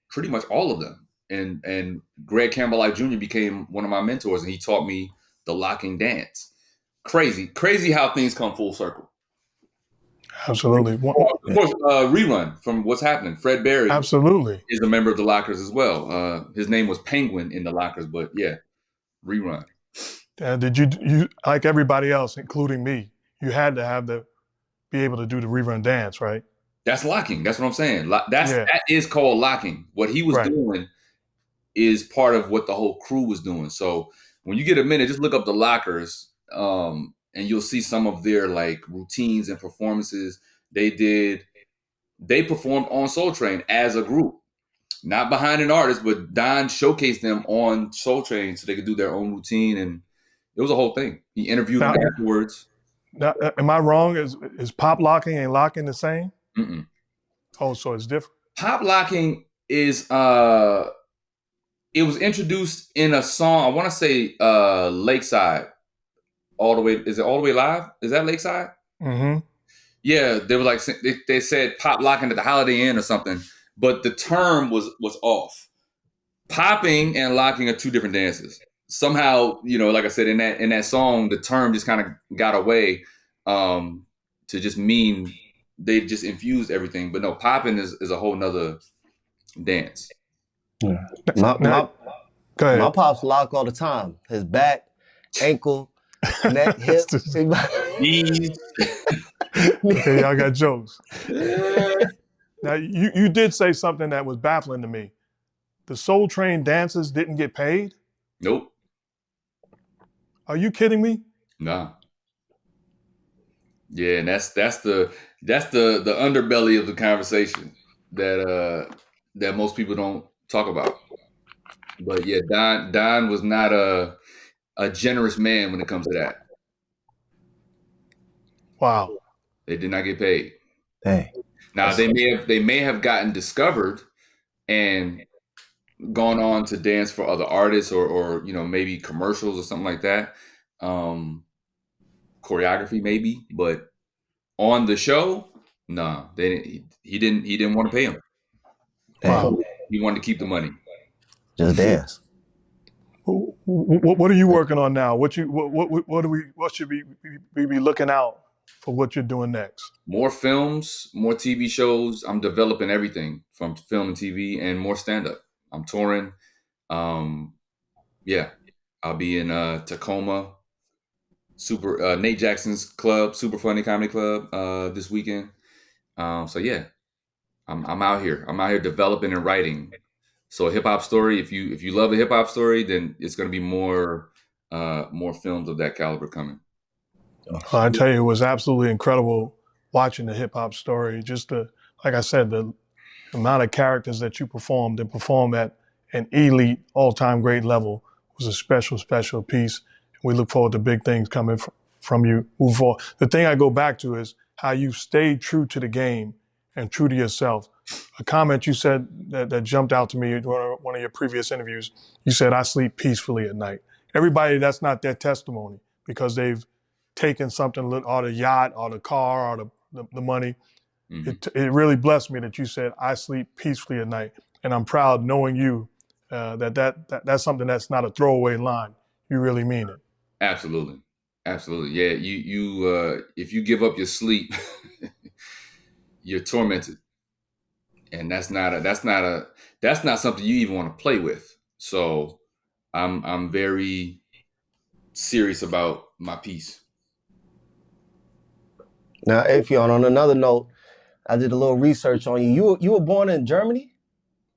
pretty much all of them. And Greg Campbell Life Jr. became one of my mentors, and he taught me the locking dance. Crazy how things come full circle. Absolutely. Of course, Rerun from What's Happening. Fred Berry Absolutely. is a member of the Lockers as well. His name was Penguin in the Lockers, but yeah, Rerun. Did you like everybody else, including me? You had to be able to do the rerun dance, right? That's locking. That's what I'm saying. Yeah. That is called locking. What he was Right. doing is part of what the whole crew was doing. So when you get a minute, just look up the Lockers, and you'll see some of their like routines and performances they did. They performed on Soul Train as a group, not behind an artist, but Don showcased them on Soul Train so they could do their own routine, and it was a whole thing. He interviewed them Now, afterwards. now, am I wrong? Is pop locking and locking the same? Mm-mm. Oh, so it's different. Pop locking is it was introduced in a song. I want to say Lakeside. All the way. Is it All the Way Live? Is that Lakeside? Mm-hmm. Yeah, they were like they said pop locking at the Holiday Inn or something, but the term was off. Popping and locking are two different dances. Somehow, like I said in that song, the term just kind of got away to just mean they just infused everything. But no, popping is a whole nother dance. My, Now, my, go my ahead. pops lock all the time. His back, ankle, neck, hip. These Okay, y'all got jokes. Now, you did say something that was baffling to me. The Soul Train dancers didn't get paid? Nope. Are you kidding me? Nah. Yeah, and that's the underbelly of the conversation that most people don't talk about. But yeah, Don was not a generous man when it comes to that. Wow. They did not get paid. Dang. Now they may have gotten discovered and gone on to dance for other artists or maybe commercials or something like that. Choreography maybe, but on the show, nah, they didn't. He didn't want to pay him. Wow. He wanted to keep the money. Just dance. What are you working on now? What should we be looking out for what you're doing next? More films, more TV shows. I'm developing everything from film and TV, and more stand up. I'm touring. Yeah, I'll be in Tacoma, Nate Jackson's club, Super Funny Comedy Club, this weekend. So yeah, I'm out here. I'm out here developing and writing. So a hip hop story. If you love a hip hop story, then it's going to be more films of that caliber coming. I tell you, it was absolutely incredible watching the hip hop story. Just like I said, the amount of characters that you performed and perform at an elite, all-time great level was a special piece. We look forward to big things coming from you moving forward. The thing I go back to is how you stayed true to the game and true to yourself. A comment you said that jumped out to me in one of your previous interviews. You said, "I sleep peacefully at night." Everybody, that's not their testimony because they've taken something, or the yacht, or the car, or the money. Mm-hmm. It really blessed me that you said, "I sleep peacefully at night." And I'm proud knowing you, that's something that's not a throwaway line. You really mean it. Absolutely. Yeah. You if you give up your sleep, you're tormented, and that's not something you even want to play with. So I'm very serious about my piece. Now, Affion, on another note, I did a little research on you. You were born in Germany?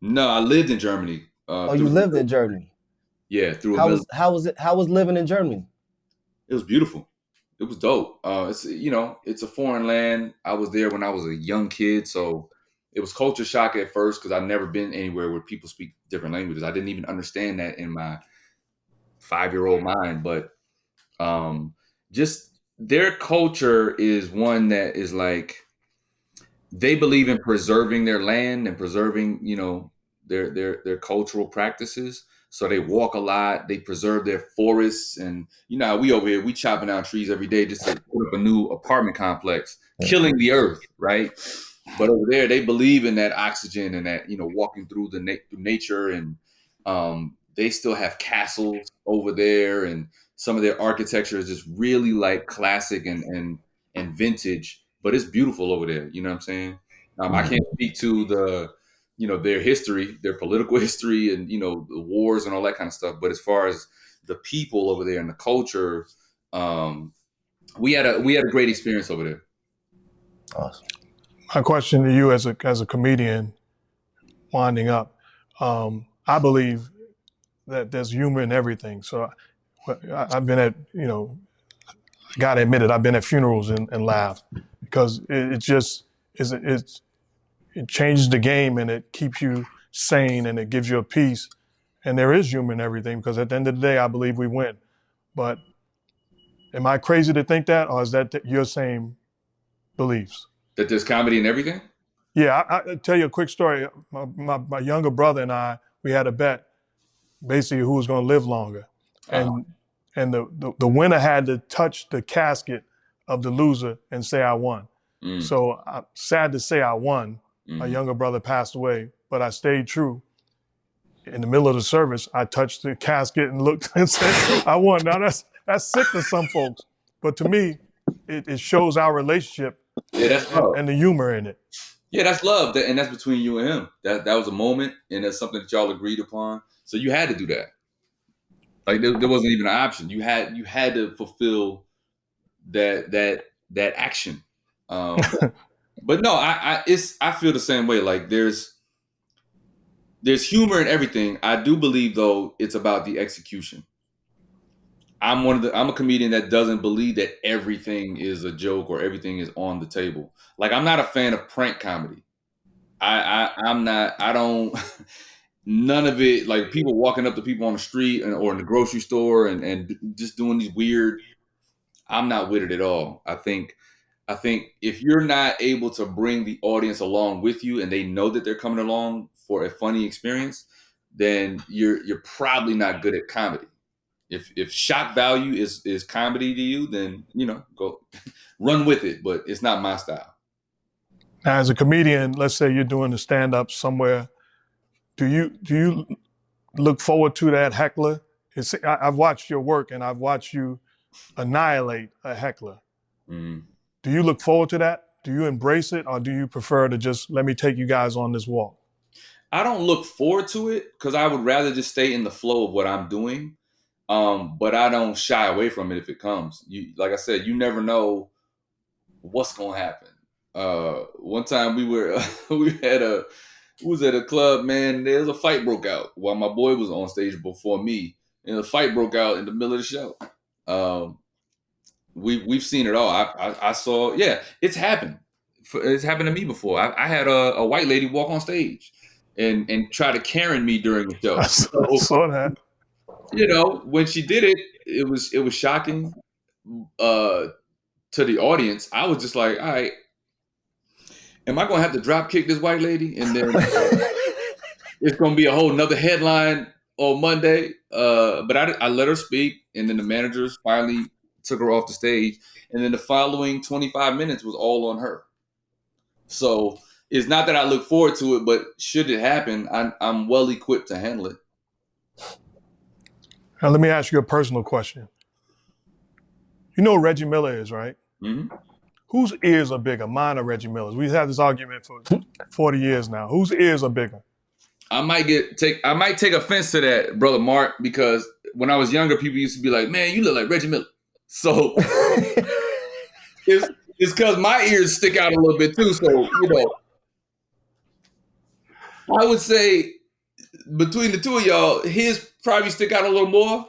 No, I lived in Germany. Oh, you lived in Germany. Through a How military. was how was it? How was living in Germany? It was beautiful. It was dope. It's a foreign land. I was there when I was a young kid, so it was culture shock at first because I've never been anywhere where people speak different languages. I didn't even understand that in my 5-year-old mind, but just their culture is one that is like they believe in preserving their land and preserving, their cultural practices. So they walk a lot. They preserve their forests, and how we over here we chopping down trees every day just to put up a new apartment complex, killing the earth, right? But over there, they believe in that oxygen and that walking through through nature, and they still have castles over there, and some of their architecture is just really like classic and vintage, but it's beautiful over there. You know what I'm saying? I can't speak to their history, their political history, and the wars and all that kind of stuff. But as far as the people over there and the culture, we had a great experience over there. Awesome. My question to you as a comedian, winding up, I believe that there's humor in everything. So I've been at, I gotta admit it, I've been at funerals and laughed because it just it changes the game and it keeps you sane and it gives you a peace. And there is humor in everything because at the end of the day, I believe we win. But am I crazy to think that, or is that your same beliefs? That there's comedy in everything? Yeah, I'll tell you a quick story. My younger brother and I, we had a bet, basically who was going to live longer. And the winner had to touch the casket of the loser and say, I won. So I'm sad to say I won. My younger brother passed away, but I stayed true. In the middle of the service, I touched the casket and looked and said, I won. Now that's sick to some folks. But to me, it shows our relationship and the humor in it. Yeah, that's love, and that's between you and him. That was a moment, and that's something that y'all agreed upon. So you had to do that. Like there wasn't even an option. You had to fulfill that action. But no, I feel the same way. Like there's humor in everything. I do believe though it's about the execution. I'm a comedian that doesn't believe that everything is a joke or everything is on the table. Like I'm not a fan of prank comedy. I'm not. I don't. None of it. Like people walking up to people on the street or in the grocery store and just doing these weird. I'm not with it at all. I think if you're not able to bring the audience along with you and they know that they're coming along for a funny experience, then you're probably not good at comedy. If shock value is comedy to you, then go run with it. But it's not my style. Now, as a comedian, let's say you're doing a stand-up somewhere. Do you look forward to that heckler? I've watched your work and I've watched you annihilate a heckler. Do you look forward to that? Do you embrace it, or do you prefer to just let me take you guys on this walk? I don't look forward to it because I would rather just stay in the flow of what I'm doing. But I don't shy away from it if it comes. Like I said, you never know what's gonna happen. One time we was at a club, man. There was a fight broke out while my boy was on stage before me, and the fight broke out in the middle of the show. We've seen it all. I saw. Yeah, it's happened. It's happened to me before. I had a white lady walk on stage and try to Karen me during the show. I saw that. When she did it, it was shocking to the audience. I was just like, all right, am I going to have to drop kick this white lady? And then it's going to be a whole nother headline on Monday. But I let her speak. And then the managers finally took her off the stage. And then the following 25 minutes was all on her. So it's not that I look forward to it, but should it happen, I'm well equipped to handle it. Now, let me ask you a personal question. You know who Reggie Miller is, right? Mm-hmm. whose ears are bigger, mine or Reggie Miller's? We've had this argument for 40 years now. Whose ears are bigger? I might take offense to that, brother Mark, because when I was younger, people used to be like, "Man, you look like Reggie Miller." So it's because my ears stick out a little bit too. So I would say between the two of y'all, his probably stick out a little more.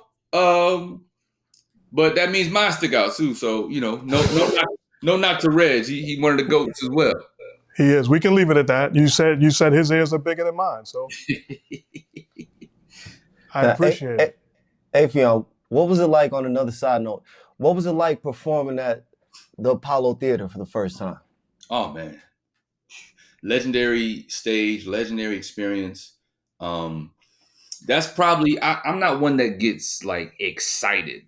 But that means mine stick out too. So no knock to Reg. He one of the goats as well. He is. We can leave it at that. You said his ears are bigger than mine, so I appreciate it. Affion, what was it like on another side note? What was it like performing at the Apollo Theater for the first time? Oh man, legendary stage, legendary experience. That's probably I'm not one that gets like excited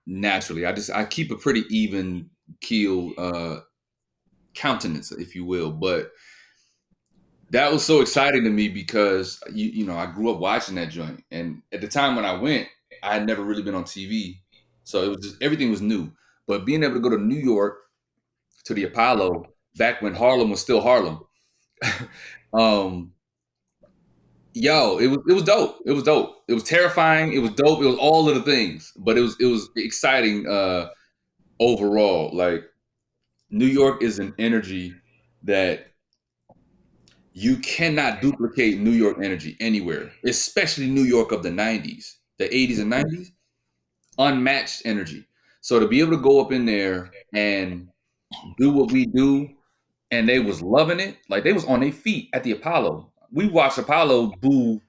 naturally. I keep a pretty even keel countenance, if you will, but that was so exciting to me because I grew up watching that joint, and at the time when I went, I had never really been on TV, so it was just everything was new. But being able to go to New York to the Apollo back when Harlem was still Harlem, it was dope. It was dope. It was terrifying. It was dope. It was all of the things, but it was exciting overall. Like New York is an energy that you cannot duplicate. New York energy anywhere, especially New York of the 90s, the 80s and 90s, unmatched energy. So to be able to go up in there and do what we do, and they was loving it, like they was on their feet at the Apollo. We watched Apollo boo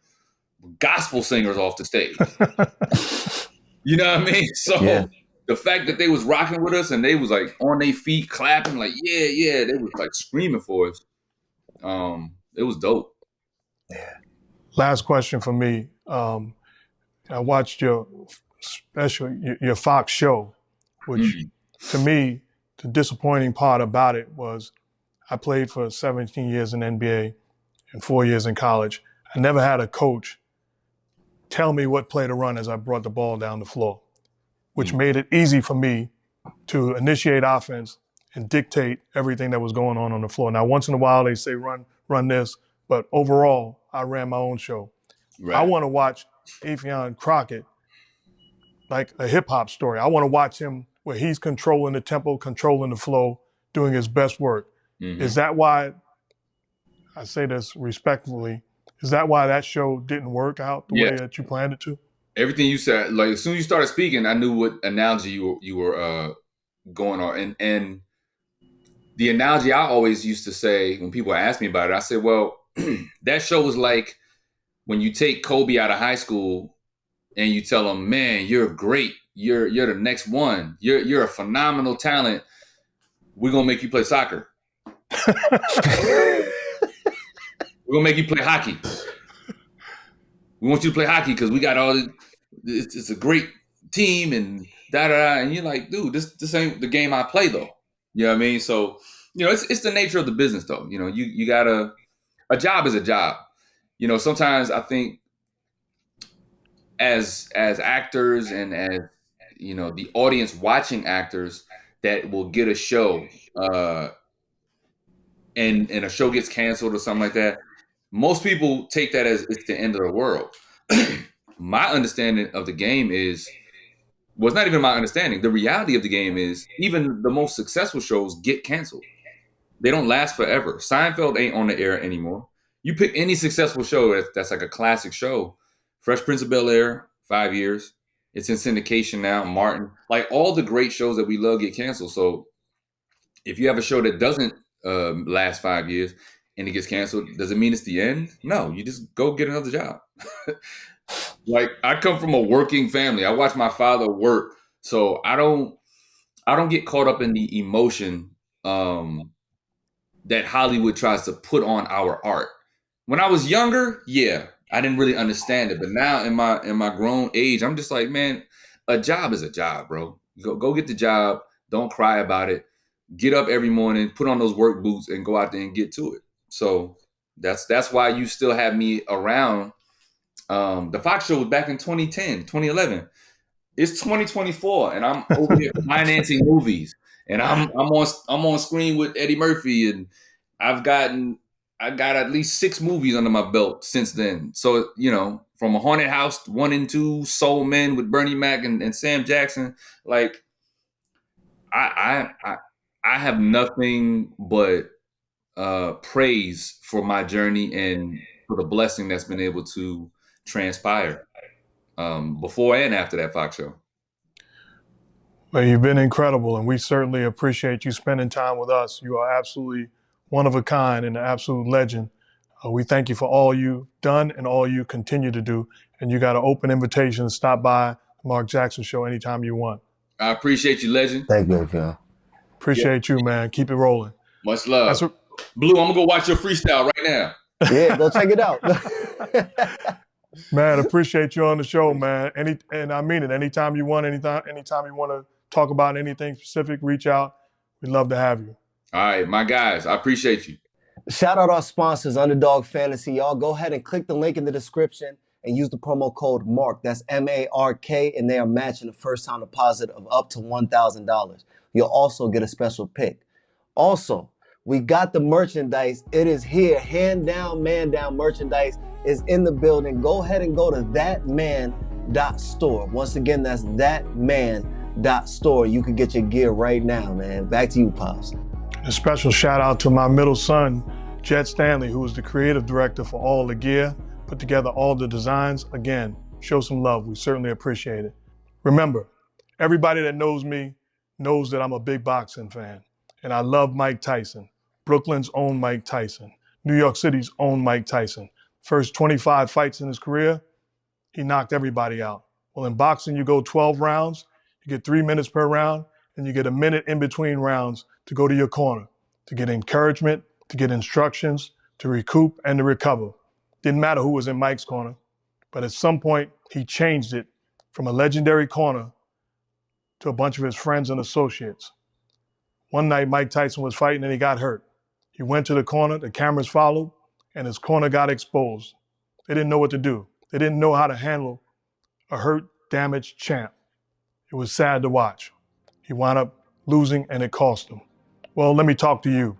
gospel singers off the stage. You know what I mean? So the fact that they was rocking with us and they was like on their feet clapping, like yeah, they was like screaming for us. It was dope. Yeah. Last question for me. I watched your special, your Fox show, which to me, the disappointing part about it was I played for 17 years in NBA and 4 years in college. I never had a coach tell me what play to run as I brought the ball down the floor, which made it easy for me to initiate offense and dictate everything that was going on the floor. Now, once in a while, they say run this, but overall, I ran my own show. Right. I want to watch Affion Crockett like a hip-hop story. I want to watch him where he's controlling the tempo, controlling the flow, doing his best work. Mm-hmm. Is that why, I say this respectfully, is that why that show didn't work out the way that you planned it to? Everything you said, like as soon as you started speaking, I knew what analogy you were going on. And the analogy I always used to say when people ask me about it, I said, well, that show was like when you take Kobe out of high school and you tell him, man, you're great. You're the next one. You're a phenomenal talent. We're going to make you play soccer. We're going to make you play hockey. We want you to play hockey because we got all this. It's a great team and da-da-da. And you're like, dude, this ain't the game I play, though. You know what I mean? So, it's the nature of the business, though. You got a job is a job. Sometimes I think as actors and as, the audience watching actors that will get a show and a show gets canceled or something like that, most people take that as it's the end of the world. My understanding of the game it's not even my understanding. The reality of the game is even the most successful shows get canceled. They don't last forever. Seinfeld ain't on the air anymore. You pick any successful show that's like a classic show. Fresh Prince of Bel-Air, 5 years. It's in syndication now. Martin. Like all the great shows that we love get canceled. So if you have a show that doesn't last 5 years and it gets canceled, does it mean it's the end? No, you just go get another job. Like I come from a working family. I watch my father work. So I don't get caught up in the emotion that Hollywood tries to put on our art. When I was younger, I didn't really understand it. But now in my grown age, I'm just like, man, a job is a job, bro. Go get the job. Don't cry about it. Get up every morning, put on those work boots and go out there and get to it. So that's why you still have me around. The Fox show was back in 2010, 2011. It's 2024 and I'm over here financing movies And I'm on screen with Eddie Murphy, and I got at least 6 movies under my belt since then. So, you know, from A Haunted House 1 and 2, Soul Men with Bernie Mac and Sam Jackson, like I have nothing but praise for my journey and for the blessing that's been able to transpire before and after that Fox show. Well, you've been incredible, and we certainly appreciate you spending time with us. You are absolutely one of a kind and an absolute legend. We thank you for all you've done and all you continue to do. And you got an open invitation to stop by the Mark Jackson Show anytime you want. I appreciate you, legend. Thank you, Affion. Appreciate you, man. Keep it rolling. Much love. Blue, I'm going to go watch your freestyle right now. Yeah, go check it out. Man, appreciate you on the show, man. And I mean it. Anytime you want, anytime you want to talk about anything specific, reach out. We'd love to have you. All right, my guys, I appreciate you. Shout out our sponsors, Underdog Fantasy. Y'all go ahead and click the link in the description and use the promo code MARK. That's M-A-R-K, and they are matching a first-time deposit of up to $1,000. You'll also get a special pick. Also, we got the merchandise. It is here. Hand down, man down merchandise is in the building. Go ahead and go to thatman.store. Once again, that's thatman.store. You can get your gear right now, man. Back to you, Pops. A special shout out to my middle son, JetStanley, who is the creative director for all the gear, put together all the designs. Again, show some love. We certainly appreciate it. Remember, everybody that knows me knows that I'm a big boxing fan, and I love Mike Tyson, Brooklyn's own Mike Tyson, New York City's own Mike Tyson. First 25 fights in his career, he knocked everybody out. Well, in boxing, you go 12 rounds, you get 3 minutes per round, and you get a minute in between rounds to go to your corner, to get encouragement, to get instructions, to recoup and to recover. Didn't matter who was in Mike's corner, but at some point, he changed it from a legendary corner to a bunch of his friends and associates. One night, Mike Tyson was fighting and he got hurt. He went to the corner, the cameras followed, and his corner got exposed. They didn't know what to do. They didn't know how to handle a hurt, damaged champ. It was sad to watch. He wound up losing and it cost him. Well, let me talk to you.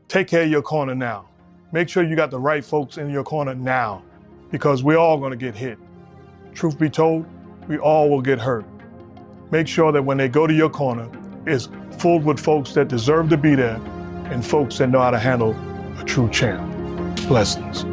Take care of your corner now. Make sure you got the right folks in your corner now, because we're all gonna get hit. Truth be told, we all will get hurt. Make sure that when they go to your corner, it's full with folks that deserve to be there and folks that know how to handle a true champ. Blessings.